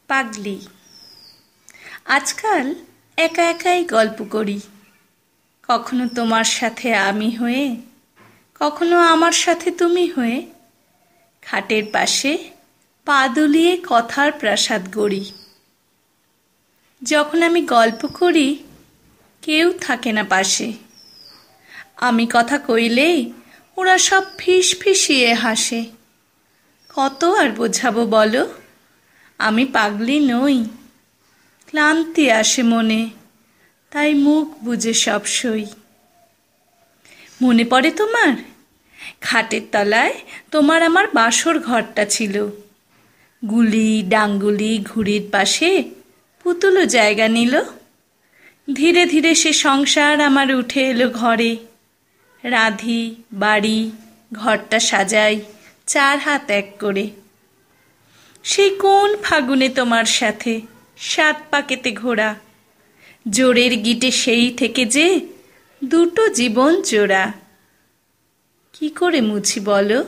পাগলি। আজকাল একা একাই গল্প করি, কখনো তোমার সাথে আমি হয়ে, কখনো আমার সাথে তুমি হয়ে। খাটের পাশে পা দুলিয়ে কথার প্রাসাদ গড়ি। যখন আমি গল্প করি কেউ থাকে না পাশে, আমি কথা কইলেই ওরা সব ফিস ফিসিয়ে হাসে। কত আর বোঝাবো বলো, আমি পাগলি নই। ক্লান্তি আসে মনে, তাই মুখ বুজে সব সই। মনে পড়ে তোমার? খাটের তলায় তোমার আমার বাসর ঘরটা ছিল। গুলি ডাঙ্গুলি ঘুড়ির পাশে পুতুলও জায়গা নিল। ধীরে ধীরে সে সংসার আমার উঠে এলো ঘরে। রাঁধি, বাড়ি, ঘরটা সাজাই 4 হাত এক করে। সেই কোন ফাগুনে তোমার সাথে 7 পাকেতে ঘোরা। জোরের গিটে সেই থেকে যে 2টো জীবন জোড়া। কি করে মুছি বলো?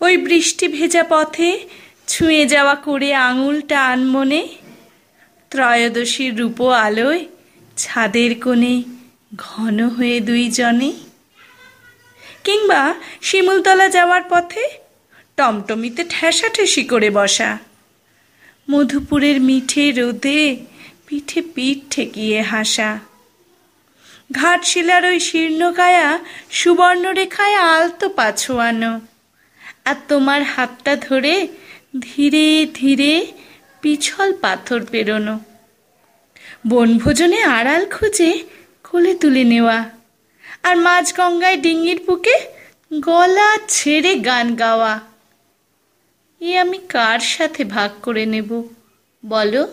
ওই বৃষ্টি ভেজা পথে ছুঁয়ে যাওয়া করে আঙুলটা আনমনে। ত্রয়োদশীর রূপো আলোয় ছাদের কোণে ঘন হয়ে 2 জনে। কিংবা শিমুলতলা যাওয়ার পথে টমটমিতে ঠেসাঠেসি করে বসা। মধুপুরের মিঠে রোদে পিঠে পিঠ ঠেকিয়ে হাসা। ঘাটশিলার ওই শীর্ণকায়া সুবর্ণরেখায় আলতো পা ছোঁয়ানো। আর তোমার হাতটা ধরে ধীরে ধীরে পিছল পাথর পেরোনো। বনভোজনে আড়াল খুঁজে কোলে তুলে নেওয়া। আর মাঝ গঙ্গায় ডিঙির বুকে গলা ছেড়ে গান গাওয়া। আমি কার সাথে ভাগ করে নেব বলো?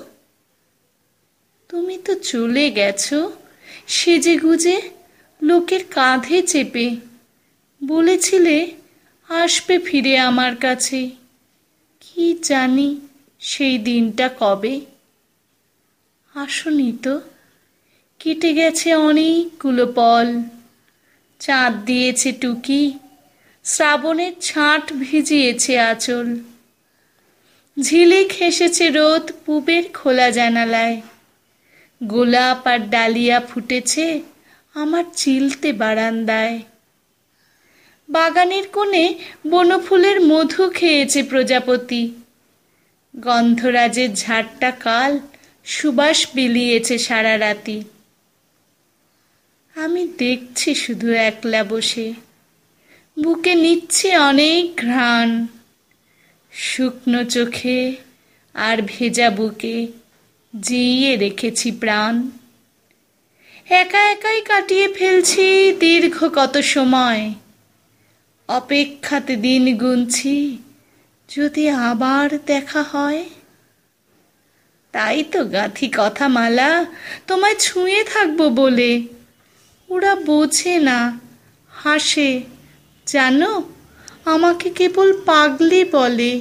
তুমি তো চলে গেছো সেজে গুজে লোকের কাঁধে চেপে। বলেছিলে আসবে ফিরে আমার কাছে। কি জানি সেই দিনটা কবে। আসনি তো। কেটে গেছে অনেকগুলো পল। চাঁদ দিয়েছে টুকি, শ্রাবণের ছাঁট ভিজিয়েছে আঁচল। ঝিলিক হেসেছে রোদ পুবের খোলা জানালায়। গোলাপ আর ডালিয়া ফুটেছে আমার চিলতে বারান্দায়। বাগানের কোণে বনফুলের মধু খেয়েছে প্রজাপতি। গন্ধরাজের ঝাড়টা কাল সুবাস বিলিয়েছে সারা রাতি। আমি দেখছি শুধু একলা বসে, বুকে নিচ্ছে অনেক ঘ্রাণ। শুকনো চোখে আর ভেজা বুকে জিইয়ে রেখেছি প্রাণ। একা একাই কাটিয়ে ফেলছি দীর্ঘ কত সময়। অপেক্ষাতে দিন গুনছি যদি আবার দেখা হয়। তাই তো গাঁথি কথা মালা তোমায় ছুঁয়ে থাকবো বলে। ওরা বোঝে না, হাসে, জানো আমাকে কেবল পাগলি বলে।